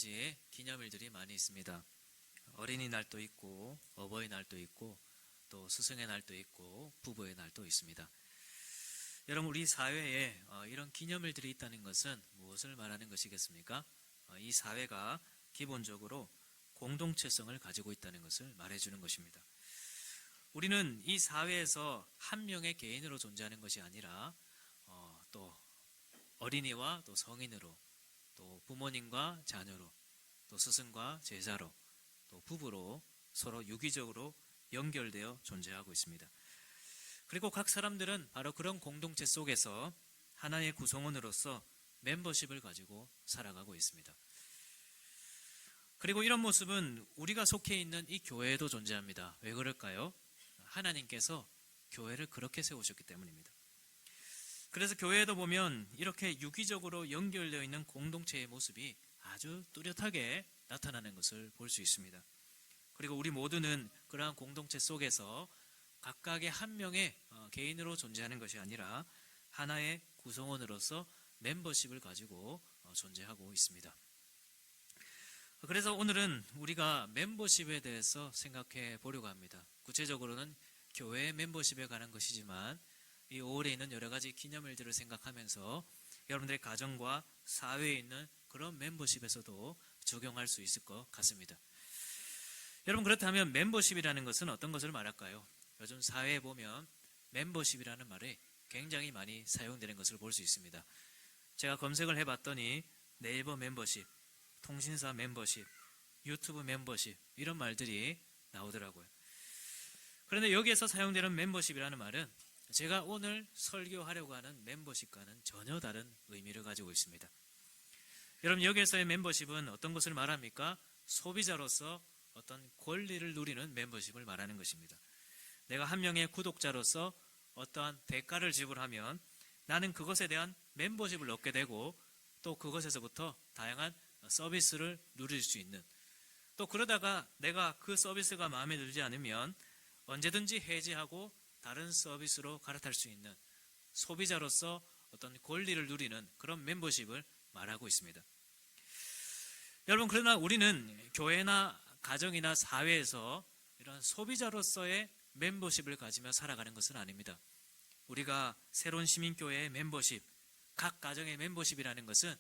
가지 기념일들이 많이 있습니다. 어린이날도 있고 어버이날도 있고 또 스승의 날도 있고 부부의 날도 있습니다. 여러분, 우리 사회에 이런 기념일들이 있다는 것은 무엇을 말하는 것이겠습니까? 이 사회가 기본적으로 공동체성을 가지고 있다는 것을 말해주는 것입니다. 우리는 이 사회에서 한 명의 개인으로 존재하는 것이 아니라 또 어린이와 또 성인으로, 또 부모님과 자녀로, 또 스승과 제자로, 또 부부로 서로 유기적으로 연결되어 존재하고 있습니다. 그리고 각 사람들은 바로 그런 공동체 속에서 하나의 구성원으로서 멤버십을 가지고 살아가고 있습니다. 그리고 이런 모습은 우리가 속해 있는 이 교회에도 존재합니다. 왜 그럴까요? 하나님께서 교회를 그렇게 세우셨기 때문입니다. 그래서 교회에도 보면 이렇게 유기적으로 연결되어 있는 공동체의 모습이 아주 뚜렷하게 나타나는 것을 볼 수 있습니다. 그리고 우리 모두는 그러한 공동체 속에서 각각의 한 명의 개인으로 존재하는 것이 아니라 하나의 구성원으로서 멤버십을 가지고 존재하고 있습니다. 그래서 오늘은 우리가 멤버십에 대해서 생각해 보려고 합니다. 구체적으로는 교회 멤버십에 관한 것이지만 이 5월에 있는 여러 가지 기념일들을 생각하면서 여러분들의 가정과 사회에 있는 그런 멤버십에서도 적용할 수 있을 것 같습니다. 여러분, 그렇다면 멤버십이라는 것은 어떤 것을 말할까요? 요즘 사회에 보면 멤버십이라는 말이 굉장히 많이 사용되는 것을 볼 수 있습니다. 제가 검색을 해봤더니 네이버 멤버십, 통신사 멤버십, 유튜브 멤버십 이런 말들이 나오더라고요. 그런데 여기에서 사용되는 멤버십이라는 말은 제가 오늘 설교하려고 하는 멤버십과는 전혀 다른 의미를 가지고 있습니다. 여러분, 여기에서의 멤버십은 어떤 것을 말합니까? 소비자로서 어떤 권리를 누리는 멤버십을 말하는 것입니다. 내가 한 명의 구독자로서 어떠한 대가를 지불하면 나는 그것에 대한 멤버십을 얻게 되고 또 그것에서부터 다양한 서비스를 누릴 수 있는, 또 그러다가 내가 그 서비스가 마음에 들지 않으면 언제든지 해지하고 다른 서비스로 갈아탈 수 있는 소비자로서 어떤 권리를 누리는 그런 멤버십을 말하고 있습니다. 여러분, 그러나 우리는 교회나 가정이나 사회에서 이런 소비자로서의 멤버십을 가지며 살아가는 것은 아닙니다. 우리가 새로운 시민교회의 멤버십, 각 가정의 멤버십이라는 것은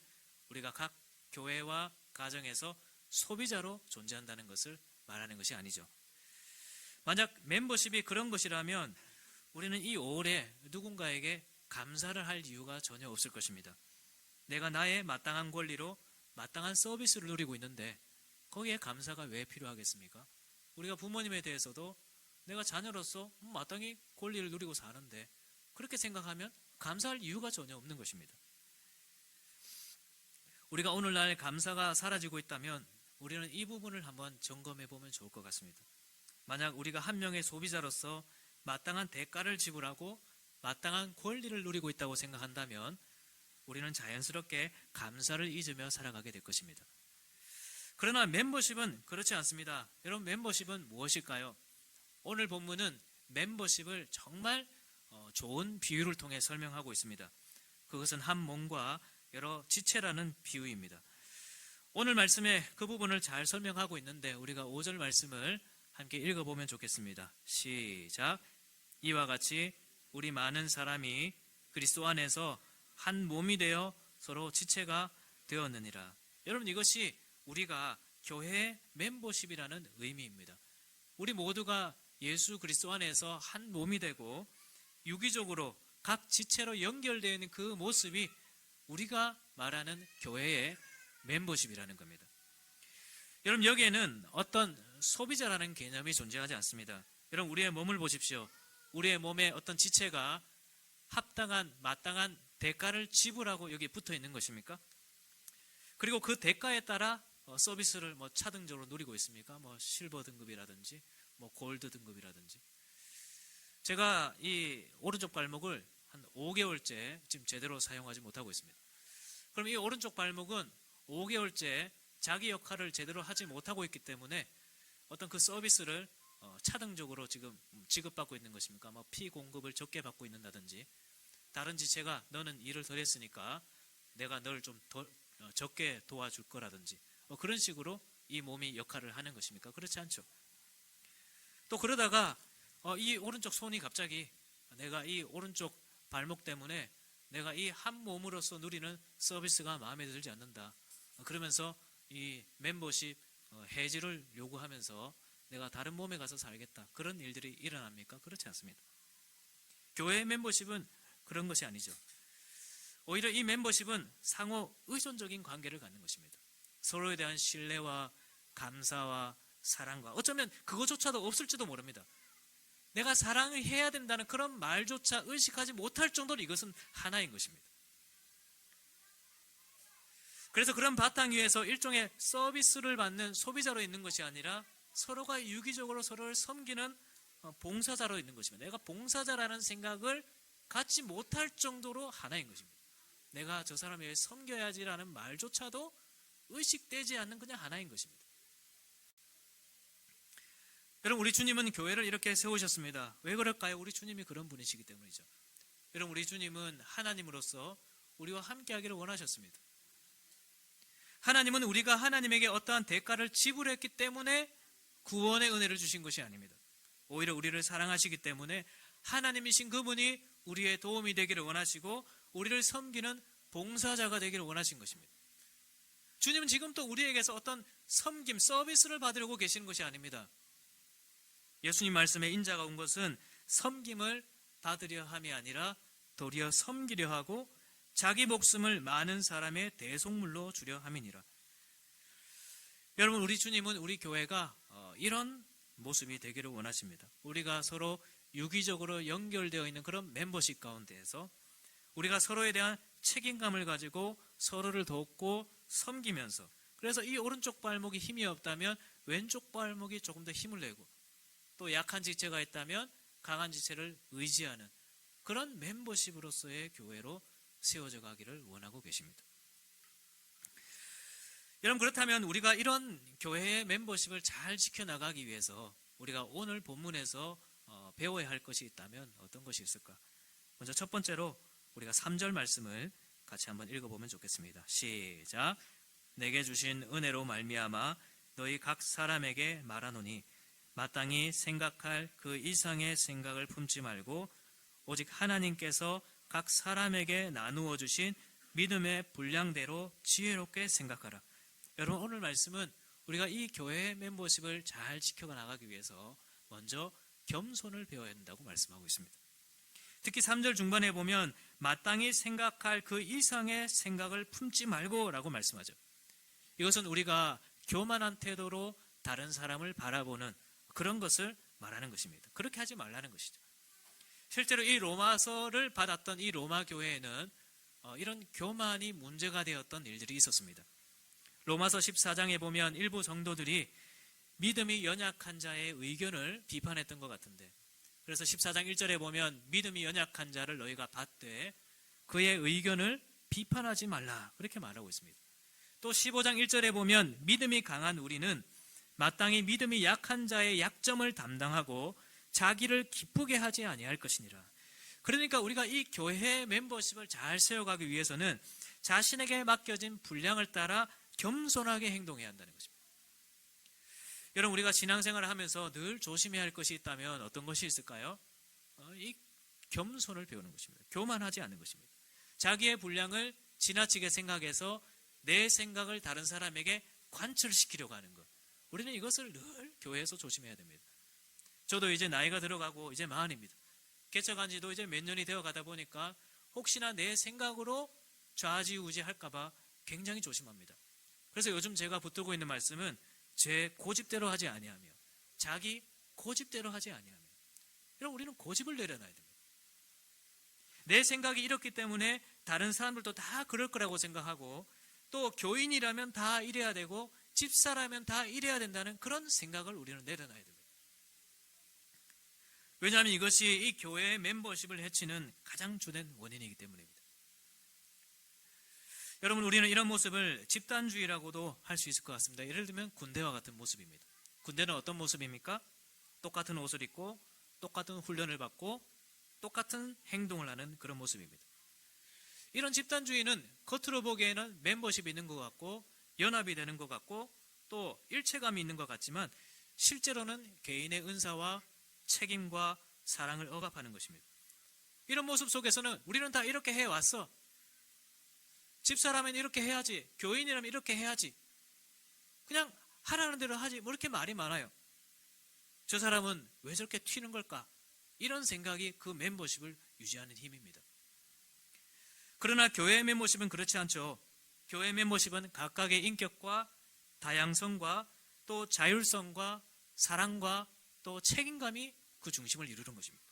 우리가 각 교회와 가정에서 소비자로 존재한다는 것을 말하는 것이 아니죠. 만약 멤버십이 그런 것이라면 우리는 이 5월에 누군가에게 감사를 할 이유가 전혀 없을 것입니다. 내가 나의 마땅한 권리로 마땅한 서비스를 누리고 있는데 거기에 감사가 왜 필요하겠습니까? 우리가 부모님에 대해서도 내가 자녀로서 마땅히 권리를 누리고 사는데 그렇게 생각하면 감사할 이유가 전혀 없는 것입니다. 우리가 오늘날 감사가 사라지고 있다면 우리는 이 부분을 한번 점검해 보면 좋을 것 같습니다. 만약 우리가 한 명의 소비자로서 마땅한 대가를 지불하고 마땅한 권리를 누리고 있다고 생각한다면 우리는 자연스럽게 감사를 잊으며 살아가게 될 것입니다. 그러나 멤버십은 그렇지 않습니다. 여러분, 멤버십은 무엇일까요? 오늘 본문은 멤버십을 정말 좋은 비유를 통해 설명하고 있습니다. 그것은 한 몸과 여러 지체라는 비유입니다. 오늘 말씀에 그 부분을 잘 설명하고 있는데 우리가 5절 말씀을 함께 읽어보면 좋겠습니다. 시작. 이와 같이 우리 많은 사람이 그리스도 안에서 한 몸이 되어 서로 지체가 되었느니라. 여러분, 이것이 우리가 교회의 멤버십이라는 의미입니다. 우리 모두가 예수 그리스도 안에서 한 몸이 되고 유기적으로 각 지체로 연결되어 있는 그 모습이 우리가 말하는 교회의 멤버십이라는 겁니다. 여러분, 여기에는 어떤 소비자라는 개념이 존재하지 않습니다. 여러분, 우리의 몸을 보십시오. 우리의 몸의 어떤 지체가 합당한, 마땅한 대가를 지불하고 여기에 붙어 있는 것입니까? 그리고 그 대가에 따라 서비스를 차등적으로 누리고 있습니까? 실버 등급이라든지 골드 등급이라든지. 제가 이 오른쪽 발목을 한 5개월째 지금 제대로 사용하지 못하고 있습니다. 그럼 이 오른쪽 발목은 5개월째 자기 역할을 제대로 하지 못하고 있기 때문에 어떤 그 서비스를 차등적으로 지금 지급받고 있는 것입니까? 피 공급을 적게 받고 있는다든지, 다른 지체가 너는 일을 덜 했으니까 내가 널 좀 적게 도와줄 거라든지, 그런 식으로 이 몸이 역할을 하는 것입니까? 그렇지 않죠. 또 그러다가 이 오른쪽 손이 갑자기 내가 이 오른쪽 발목 때문에 내가 이 한 몸으로서 누리는 서비스가 마음에 들지 않는다. 그러면서 이 멤버십 해지를 요구하면서 내가 다른 몸에 가서 살겠다. 그런 일들이 일어납니까? 그렇지 않습니다. 교회 멤버십은 그런 것이 아니죠. 오히려 이 멤버십은 상호 의존적인 관계를 갖는 것입니다. 서로에 대한 신뢰와 감사와 사랑과 어쩌면 그것조차도 없을지도 모릅니다. 내가 사랑을 해야 된다는 그런 말조차 의식하지 못할 정도로 이것은 하나인 것입니다. 그래서 그런 바탕 위에서 일종의 서비스를 받는 소비자로 있는 것이 아니라 서로가 유기적으로 서로를 섬기는 봉사자로 있는 것입니다. 내가 봉사자라는 생각을 갖지 못할 정도로 하나인 것입니다. 내가 저 사람을 위해 섬겨야지라는 말조차도 의식되지 않는 그냥 하나인 것입니다. 여러분, 우리 주님은 교회를 이렇게 세우셨습니다. 왜 그럴까요? 우리 주님이 그런 분이시기 때문이죠. 여러분, 우리 주님은 하나님으로서 우리와 함께하기를 원하셨습니다. 하나님은 우리가 하나님에게 어떠한 대가를 지불했기 때문에 구원의 은혜를 주신 것이 아닙니다. 오히려 우리를 사랑하시기 때문에 하나님이신 그분이 우리의 도움이 되기를 원하시고 우리를 섬기는 봉사자가 되기를 원하신 것입니다. 주님은 지금 또 우리에게서 어떤 섬김, 서비스를 받으려고 계시는 것이 아닙니다. 예수님 말씀에 인자가 온 것은 섬김을 받으려 함이 아니라 도리어 섬기려 하고 자기 목숨을 많은 사람의 대속물로 주려 함이니라. 여러분, 우리 주님은 우리 교회가 이런 모습이 되기를 원하십니다. 우리가 서로 유기적으로 연결되어 있는 그런 멤버십 가운데에서 우리가 서로에 대한 책임감을 가지고 서로를 돕고 섬기면서, 그래서 이 오른쪽 발목이 힘이 없다면 왼쪽 발목이 조금 더 힘을 내고, 또 약한 지체가 있다면 강한 지체를 의지하는 그런 멤버십으로서의 교회로 세워져 가기를 원하고 계십니다. 여러분, 그렇다면 우리가 이런 교회의 멤버십을 잘 지켜나가기 위해서 우리가 오늘 본문에서 배워야 할 것이 있다면 어떤 것이 있을까? 먼저 첫 번째로 우리가 3절 말씀을 같이 한번 읽어보면 좋겠습니다. 시작. 내게 주신 은혜로 말미암아 너희 각 사람에게 말하노니 마땅히 생각할 그 이상의 생각을 품지 말고 오직 하나님께서 각 사람에게 나누어 주신 믿음의 분량대로 지혜롭게 생각하라. 여러분, 오늘 말씀은 우리가 이 교회의 멤버십을 잘 지켜 나가기 위해서 먼저 겸손을 배워야 한다고 말씀하고 있습니다. 특히 3절 중반에 보면 마땅히 생각할 그 이상의 생각을 품지 말고 라고 말씀하죠. 이것은 우리가 교만한 태도로 다른 사람을 바라보는 그런 것을 말하는 것입니다. 그렇게 하지 말라는 것이죠. 실제로 이 로마서를 받았던 이 로마 교회에는 이런 교만이 문제가 되었던 일들이 있었습니다. 로마서 14장에 보면 일부 성도들이 믿음이 연약한 자의 의견을 비판했던 것 같은데, 그래서 14장 1절에 보면 믿음이 연약한 자를 너희가 받되 그의 의견을 비판하지 말라, 그렇게 말하고 있습니다. 또 15장 1절에 보면 믿음이 강한 우리는 마땅히 믿음이 약한 자의 약점을 담당하고 자기를 기쁘게 하지 아니할 것이니라. 그러니까 우리가 이 교회 멤버십을 잘 세워가기 위해서는 자신에게 맡겨진 분량을 따라 겸손하게 행동해야 한다는 것입니다. 여러분, 우리가 신앙생활을 하면서 늘 조심해야 할 것이 있다면 어떤 것이 있을까요? 이 겸손을 배우는 것입니다. 교만하지 않는 것입니다. 자기의 분량을 지나치게 생각해서 내 생각을 다른 사람에게 관철시키려고 하는 것, 우리는 이것을 늘 교회에서 조심해야 됩니다. 저도 이제 나이가 들어가고 이제 40입니다. 개척한 지도 이제 몇 년이 되어 가다 보니까 혹시나 내 생각으로 좌지우지 할까봐 굉장히 조심합니다. 그래서 요즘 제가 붙들고 있는 말씀은 제 고집대로 하지 아니하며 자기 고집대로 하지 아니하며. 여러분, 우리는 고집을 내려놔야 됩니다. 내 생각이 이렇기 때문에 다른 사람들도 다 그럴 거라고 생각하고, 또 교인이라면 다 이래야 되고 집사라면 다 이래야 된다는 그런 생각을 우리는 내려놔야 됩니다. 왜냐하면 이것이 이 교회의 멤버십을 해치는 가장 주된 원인이기 때문입니다. 여러분, 우리는 이런 모습을 집단주의라고도 할 수 있을 것 같습니다. 예를 들면 군대와 같은 모습입니다. 군대는 어떤 모습입니까? 똑같은 옷을 입고 똑같은 훈련을 받고 똑같은 행동을 하는 그런 모습입니다. 이런 집단주의는 겉으로 보기에는 멤버십이 있는 것 같고 연합이 되는 것 같고 또 일체감이 있는 것 같지만 실제로는 개인의 은사와 책임과 사랑을 억압하는 것입니다. 이런 모습 속에서는 우리는 다 이렇게 해왔어. 집사라면 이렇게 해야지. 교인이라면 이렇게 해야지. 그냥 하라는 대로 하지. 뭐 이렇게 말이 많아요. 저 사람은 왜 저렇게 튀는 걸까? 이런 생각이 그 멤버십을 유지하는 힘입니다. 그러나 교회의 멤버십은 그렇지 않죠. 교회 멤버십은 각각의 인격과 다양성과 또 자율성과 사랑과 또 책임감이 그 중심을 이루는 것입니다.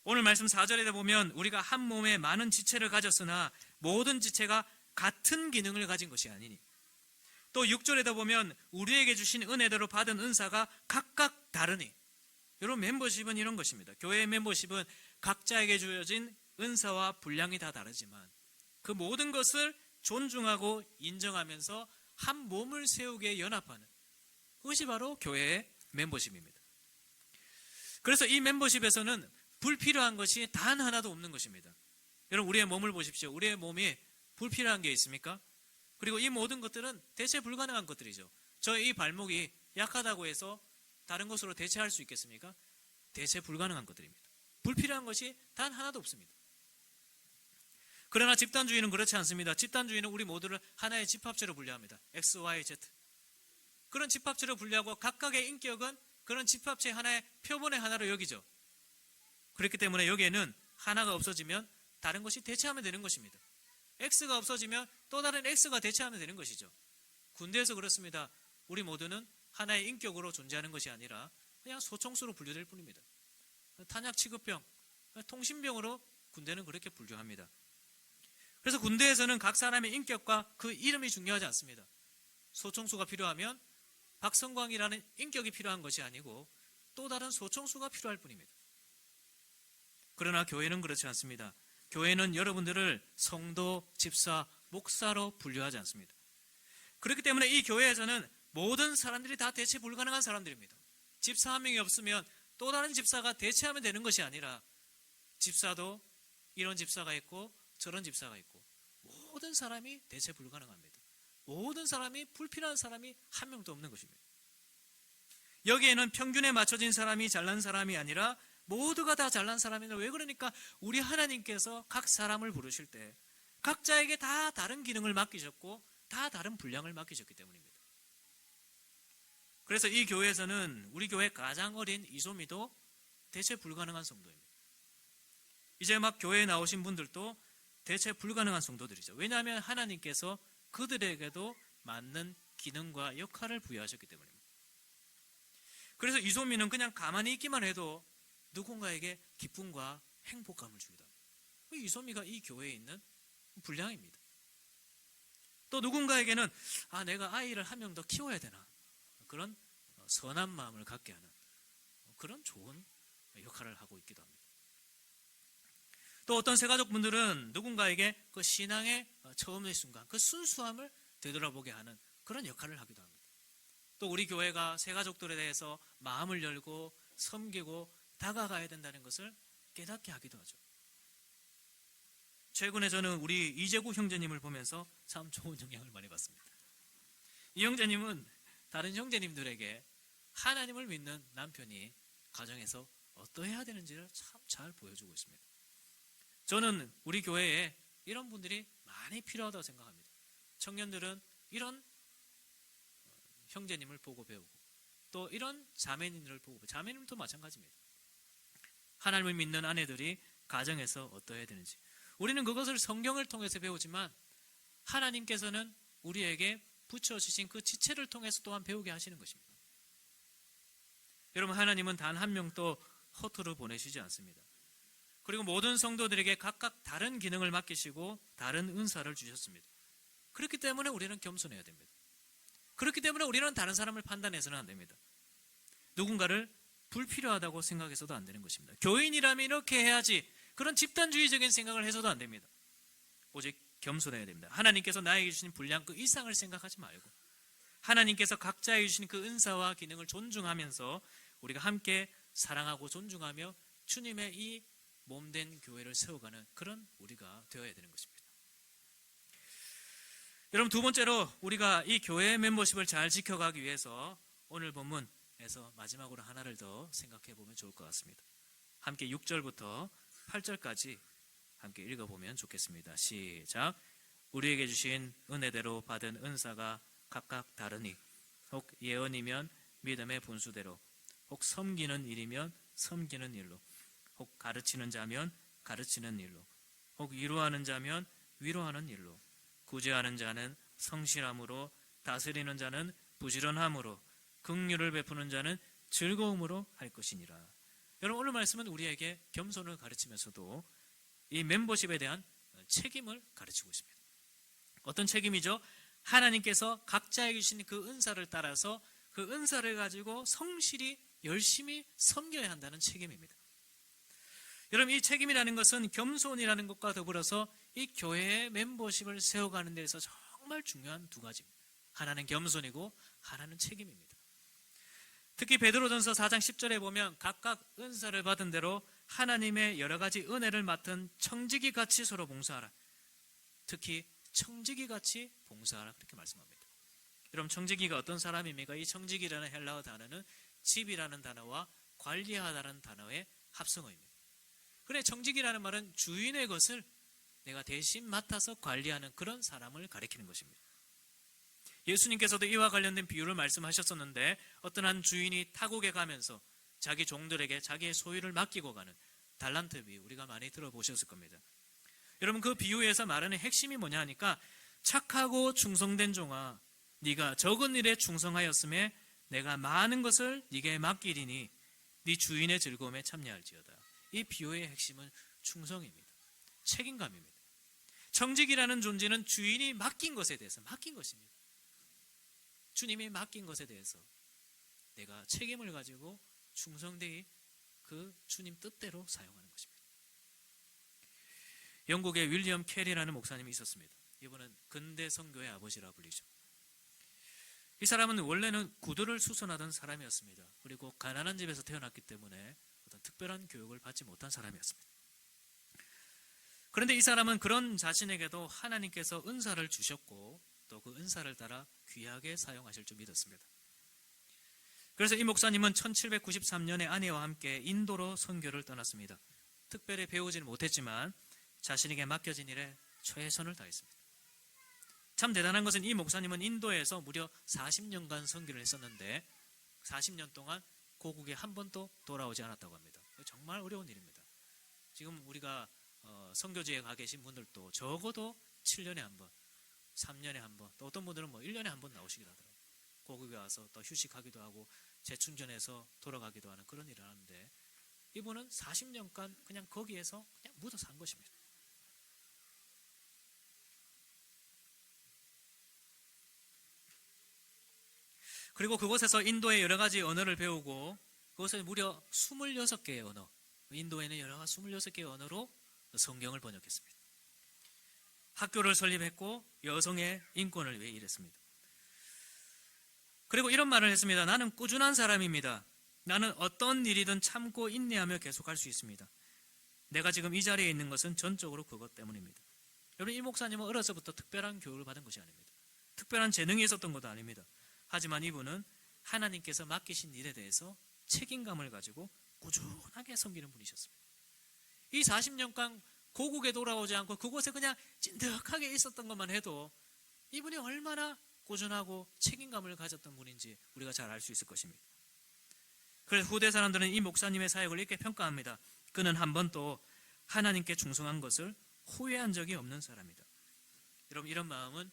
오늘 말씀 4절에 보면 우리가 한 몸에 많은 지체를 가졌으나 모든 지체가 같은 기능을 가진 것이 아니니, 또 6절에도 보면 우리에게 주신 은혜대로 받은 은사가 각각 다르니, 여러분 멤버십은 이런 것입니다. 교회의 멤버십은 각자에게 주어진 은사와 분량이 다 다르지만 그 모든 것을 존중하고 인정하면서 한 몸을 세우게 연합하는 그것이 바로 교회의 멤버십입니다. 그래서 이 멤버십에서는 불필요한 것이 단 하나도 없는 것입니다. 여러분 우리의 몸을 보십시오. 우리의 몸이 불필요한 게 있습니까? 그리고 이 모든 것들은 대체 불가능한 것들이죠. 저의 이 발목이 약하다고 해서 다른 것으로 대체할 수 있겠습니까? 대체 불가능한 것들입니다. 불필요한 것이 단 하나도 없습니다. 그러나 집단주의는 그렇지 않습니다. 집단주의는 우리 모두를 하나의 집합체로 분류합니다. X, Y, Z. 그런 집합체로 분류하고 각각의 인격은 그런 집합체 하나의 표본의 하나로 여기죠. 그렇기 때문에 여기에는 하나가 없어지면 다른 것이 대체하면 되는 것입니다. X가 없어지면 또 다른 X가 대체하면 되는 것이죠. 군대에서 그렇습니다. 우리 모두는 하나의 인격으로 존재하는 것이 아니라 그냥 소총수로 분류될 뿐입니다. 탄약 취급병, 통신병으로 군대는 그렇게 분류합니다. 그래서 군대에서는 각 사람의 인격과 그 이름이 중요하지 않습니다. 소총수가 필요하면 박성광이라는 인격이 필요한 것이 아니고 또 다른 소총수가 필요할 뿐입니다. 그러나 교회는 그렇지 않습니다. 교회는 여러분들을 성도, 집사, 목사로 분류하지 않습니다. 그렇기 때문에 이 교회에서는 모든 사람들이 다 대체 불가능한 사람들입니다. 집사 한 명이 없으면 또 다른 집사가 대체하면 되는 것이 아니라 집사도 이런 집사가 있고 저런 집사가 있고 모든 사람이 대체 불가능합니다. 모든 사람이 불필요한 사람이 한 명도 없는 것입니다. 여기에는 평균에 맞춰진 사람이 잘난 사람이 아니라 모두가 다 잘난 사람이다. 왜 그러니까 우리 하나님께서 각 사람을 부르실 때 각자에게 다 다른 기능을 맡기셨고 다 다른 분량을 맡기셨기 때문입니다. 그래서 이 교회에서는 우리 교회 가장 어린 이소미도 대체 불가능한 성도입니다. 이제 막 교회에 나오신 분들도 대체 불가능한 성도들이죠. 왜냐하면 하나님께서 그들에게도 맞는 기능과 역할을 부여하셨기 때문입니다. 그래서 이소미는 그냥 가만히 있기만 해도 누군가에게 기쁨과 행복감을 주기도 합니다. 이소미가 이 교회에 있는 분량입니다. 또 누군가에게는 내가 아이를 한 명 더 키워야 되나 그런 선한 마음을 갖게 하는 그런 좋은 역할을 하고 있기도 합니다. 또 어떤 새가족분들은 누군가에게 그 신앙의 처음의 순간 그 순수함을 되돌아보게 하는 그런 역할을 하기도 합니다. 또 우리 교회가 새가족들에 대해서 마음을 열고 섬기고 다가가야 된다는 것을 깨닫게 하기도 하죠. 최근에 저는 우리 이재구 형제님을 보면서 참 좋은 영향을 많이 받습니다. 이 형제님은 다른 형제님들에게 하나님을 믿는 남편이 가정에서 어떠해야 되는지를 참 잘 보여주고 있습니다. 저는 우리 교회에 이런 분들이 많이 필요하다고 생각합니다. 청년들은 이런 형제님을 보고 배우고 또 이런 자매님들을 보고 자매님도 마찬가지입니다. 하나님을 믿는 아내들이 가정에서 어떠해야 되는지 우리는 그것을 성경을 통해서 배우지만 하나님께서는 우리에게 붙여주신 그 지체를 통해서 또한 배우게 하시는 것입니다. 여러분 하나님은 단 한 명도 허투루 보내시지 않습니다. 그리고 모든 성도들에게 각각 다른 기능을 맡기시고 다른 은사를 주셨습니다. 그렇기 때문에 우리는 겸손해야 됩니다. 그렇기 때문에 우리는 다른 사람을 판단해서는 안 됩니다. 누군가를 불필요하다고 생각해서도 안 되는 것입니다. 교인이라면 이렇게 해야지 그런 집단주의적인 생각을 해서도 안 됩니다. 오직 겸손해야 됩니다. 하나님께서 나에게 주신 분량 그 이상을 생각하지 말고 하나님께서 각자에게 주신 그 은사와 기능을 존중하면서 우리가 함께 사랑하고 존중하며 주님의 이 몸된 교회를 세워가는 그런 우리가 되어야 되는 것입니다. 여러분, 두 번째로 우리가 이 교회 멤버십을 잘 지켜가기 위해서 오늘 본문에서 마지막으로 하나를 더 생각해 보면 좋을 것 같습니다. 함께 6절부터 8절까지 함께 읽어보면 좋겠습니다. 시작. 우리에게 주신 은혜대로 받은 은사가 각각 다르니 혹 예언이면 믿음의 분수대로, 혹 섬기는 일이면 섬기는 일로, 혹 가르치는 자면 가르치는 일로, 혹 위로하는 자면 위로하는 일로, 구제하는 자는 성실함으로, 다스리는 자는 부지런함으로, 긍휼을 베푸는 자는 즐거움으로 할 것이니라. 여러분, 오늘 말씀은 우리에게 겸손을 가르치면서도 이 멤버십에 대한 책임을 가르치고 있습니다. 어떤 책임이죠? 하나님께서 각자에게 주신 그 은사를 따라서 그 은사를 가지고 성실히 열심히 섬겨야 한다는 책임입니다. 여러분, 이 책임이라는 것은 겸손이라는 것과 더불어서 이 교회의 멤버십을 세워가는 데서 정말 중요한 두 가지입니다. 하나는 겸손이고 하나는 책임입니다. 특히 베드로전서 4장 10절에 보면 각각 은사를 받은 대로 하나님의 여러 가지 은혜를 맡은 청지기 같이 서로 봉사하라. 특히 청지기 같이 봉사하라, 그렇게 말씀합니다. 여러분, 청지기가 어떤 사람입니까? 이 청지기라는 헬라어 단어는 집이라는 단어와 관리하다라는 단어의 합성어입니다. 그래, 청지기라는 말은 주인의 것을 내가 대신 맡아서 관리하는 그런 사람을 가리키는 것입니다. 예수님께서도 이와 관련된 비유를 말씀하셨었는데, 어떤 한 주인이 타국에 가면서 자기 종들에게 자기의 소유를 맡기고 가는 달란트 비유, 우리가 많이 들어보셨을 겁니다. 여러분, 그 비유에서 말하는 핵심이 뭐냐 하니까, 착하고 충성된 종아, 네가 적은 일에 충성하였음에 내가 많은 것을 네게 맡기리니 네 주인의 즐거움에 참여할지어다. 이 비유의 핵심은 충성입니다. 책임감입니다. 청직이라는 존재는 주인이 맡긴 것에 대해서 맡긴 것입니다. 주님이 맡긴 것에 대해서 내가 책임을 가지고 충성되이 그 주님 뜻대로 사용하는 것입니다. 영국의 윌리엄 캐리라는 목사님이 있었습니다. 이분은 근대 선교의 아버지라 불리죠. 이 사람은 원래는 구두를 수선하던 사람이었습니다. 그리고 가난한 집에서 태어났기 때문에 어떤 특별한 교육을 받지 못한 사람이었습니다. 그런데 이 사람은 그런 자신에게도 하나님께서 은사를 주셨고 또 그 은사를 따라 귀하게 사용하실 줄 믿었습니다. 그래서 이 목사님은 1793년에 아내와 함께 인도로 선교를 떠났습니다. 특별히 배우지는 못했지만 자신에게 맡겨진 일에 최선을 다했습니다. 참 대단한 것은 이 목사님은 인도에서 무려 40년간 선교를 했었는데 40년 동안 고국에 한 번도 돌아오지 않았다고 합니다. 정말 어려운 일입니다. 지금 우리가 선교지에 가 계신 분들도 적어도 7년에 한 번, 3년에 한 번, 또 어떤 분들은 1년에 한 번 나오시기도 하더라고요. 고국에 와서 또 휴식하기도 하고 재충전해서 돌아가기도 하는 그런 일을 하는데, 이분은 40년간 그냥 거기에서 그냥 묻어 산 것입니다. 그리고 그곳에서 인도의 여러 가지 언어를 배우고 그것을 무려 26개의 언어, 인도에는 여러 가지 26개의 언어로 성경을 번역했습니다. 학교를 설립했고 여성의 인권을 위해 일했습니다. 그리고 이런 말을 했습니다. 나는 꾸준한 사람입니다. 나는 어떤 일이든 참고 인내하며 계속할 수 있습니다. 내가 지금 이 자리에 있는 것은 전적으로 그것 때문입니다. 여러분, 이 목사님은 어려서부터 특별한 교육을 받은 것이 아닙니다. 특별한 재능이 있었던 것도 아닙니다. 하지만 이분은 하나님께서 맡기신 일에 대해서 책임감을 가지고 꾸준하게 섬기는 분이셨습니다. 이 40년간 고국에 돌아오지 않고 그곳에 그냥 찐득하게 있었던 것만 해도 이분이 얼마나 꾸준하고 책임감을 가졌던 분인지 우리가 잘 알 수 있을 것입니다. 그래서 후대 사람들은 이 목사님의 사역을 이렇게 평가합니다. 그는 한 번도 하나님께 충성한 것을 후회한 적이 없는 사람이다. 여러분, 이런 마음은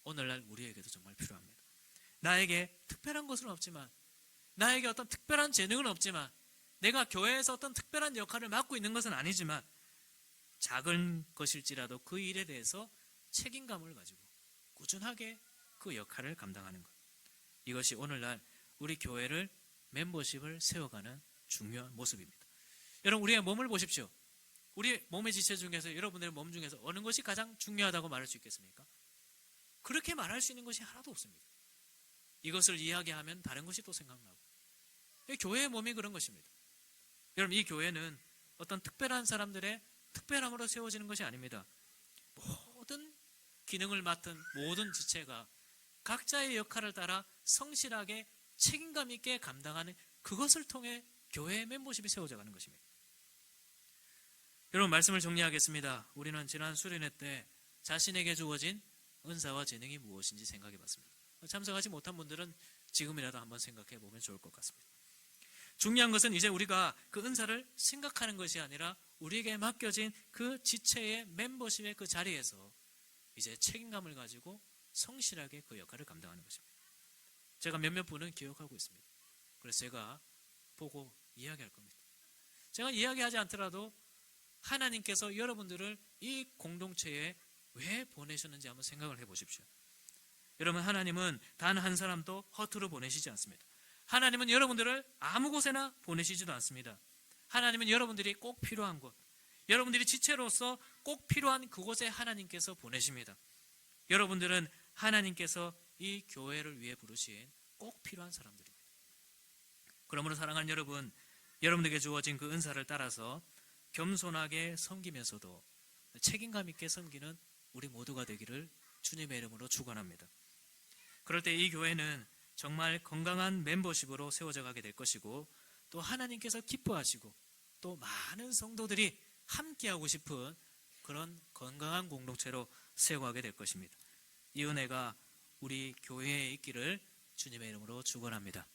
오늘날 우리에게도 정말 필요합니다. 나에게 특별한 것은 없지만, 나에게 어떤 특별한 재능은 없지만, 내가 교회에서 어떤 특별한 역할을 맡고 있는 것은 아니지만, 작은 것일지라도 그 일에 대해서 책임감을 가지고 꾸준하게 그 역할을 감당하는 것, 이것이 오늘날 우리 교회를, 멤버십을 세워가는 중요한 모습입니다. 여러분, 우리의 몸을 보십시오. 우리 몸의 지체 중에서, 여러분들의 몸 중에서 어느 것이 가장 중요하다고 말할 수 있겠습니까? 그렇게 말할 수 있는 것이 하나도 없습니다. 이것을 이야기하면 다른 것이 또 생각나고, 교회의 몸이 그런 것입니다. 여러분, 이 교회는 어떤 특별한 사람들의 특별함으로 세워지는 것이 아닙니다. 모든 기능을 맡은 모든 지체가 각자의 역할을 따라 성실하게 책임감 있게 감당하는 그것을 통해 교회의 멤버십이 세워져 가는 것입니다. 여러분, 말씀을 정리하겠습니다. 우리는 지난 수련회 때 자신에게 주어진 은사와 재능이 무엇인지 생각해 봤습니다. 참석하지 못한 분들은 지금이라도 한번 생각해 보면 좋을 것 같습니다. 중요한 것은 이제 우리가 그 은사를 생각하는 것이 아니라 우리에게 맡겨진 그 지체의 멤버십의 그 자리에서 이제 책임감을 가지고 성실하게 그 역할을 감당하는 것입니다. 제가 몇몇 분은 기억하고 있습니다. 그래서 제가 보고 이야기할 겁니다. 제가 이야기하지 않더라도 하나님께서 여러분들을 이 공동체에 왜 보내셨는지 한번 생각을 해보십시오. 여러분, 하나님은 단 한 사람도 허투루 보내시지 않습니다. 하나님은 여러분들을 아무 곳에나 보내시지도 않습니다. 하나님은 여러분들이 꼭 필요한 곳, 여러분들이 지체로서 꼭 필요한 그곳에 하나님께서 보내십니다. 여러분들은 하나님께서 이 교회를 위해 부르신 꼭 필요한 사람들입니다. 그러므로 사랑하는 여러분, 여러분들에게 주어진 그 은사를 따라서 겸손하게 섬기면서도 책임감 있게 섬기는 우리 모두가 되기를 주님의 이름으로 축원합니다. 그럴 때 이 교회는 정말 건강한 멤버십으로 세워져 가게 될 것이고, 또 하나님께서 기뻐하시고 또 많은 성도들이 함께하고 싶은 그런 건강한 공동체로 세워가게 될 것입니다. 이 은혜가 우리 교회에 있기를 주님의 이름으로 축원합니다.